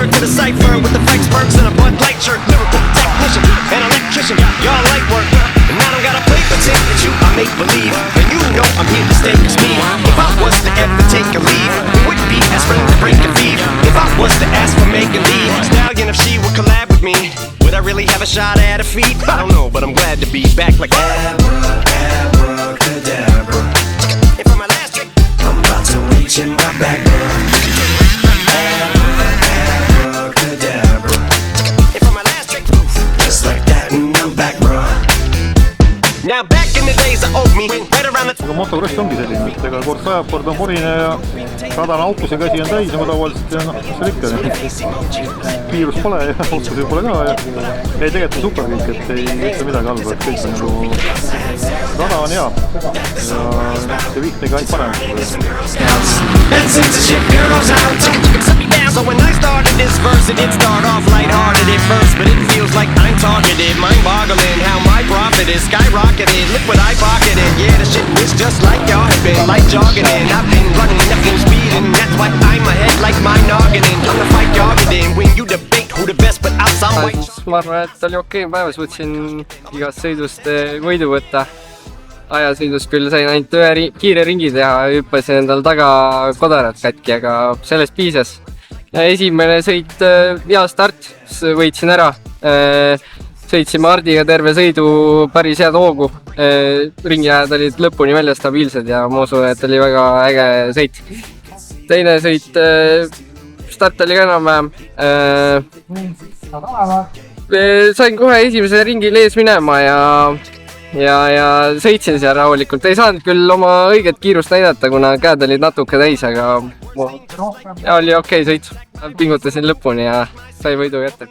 word to the cipher with the Flex Perks and a Bud Light shirt. Lyrical technician, an electrician, y'all light work. And I don't gotta play pretend that you I make believe. And you know I'm here to stay cause me. If I was to ever take a leave, it would be as spring to break a thief. If I was to ask for make a leave, Stallion if she would collab with me, would I really have a shot at her feet? I don't know, but I'm glad to be back like abracadabra. And for my last trick, I'm about to reach in my back. Abracadabra. And for my last trick, just like that and I'm back, bro. Now back in the days I owed me right around the... Aga motocross ongi selline, et ega kord sajab, kord on murine ja radane autose käsi on täis ja ma tavaliselt ja noh, mis seal ikka. Kiirus pole ja autose pole ka ja tegelikult on super kõik, et ei ütle midagi halba, et kõik on nagu rada on hea ja see vihtega ainult parem. So when I started this verse, it did start off lighthearted at first, but it feels like I'm targeted, mind-boggling how my profit is skyrocketed. Look what I pocketed, yeah, the shit is just like y'all have been, like jogging in. I've been running, I've been speeding, that's why I'm ahead like my nogginin. I'm the fight jogging in, when you debate who the best, but I'm some way. Ma arvan, et oli okei päeva, suutsin igast sõidust võidu võtta. Ajasõidus küll sain ainult ühe kiire ringi teha, hüppasin endal taga kodarat katki, aga sellest piisas. Esimene sõit hea start, võitsin ära. Sõitsime Hardiga terve sõidu päris head hoogu. Ringiajad olid lõpuni välja stabiilsed ja ma usun, et oli väga äge sõit. Teine sõit, start oli ka enam-vähem. Sain kohe esimese ringil ees minema ja sõitsin seal rahulikult. Ei saanud küll oma õiget kiirust näidata, kuna käed olid natuke täis, aga oli okei sõit. Pingutasin lõpuni ja sai võidu kätte.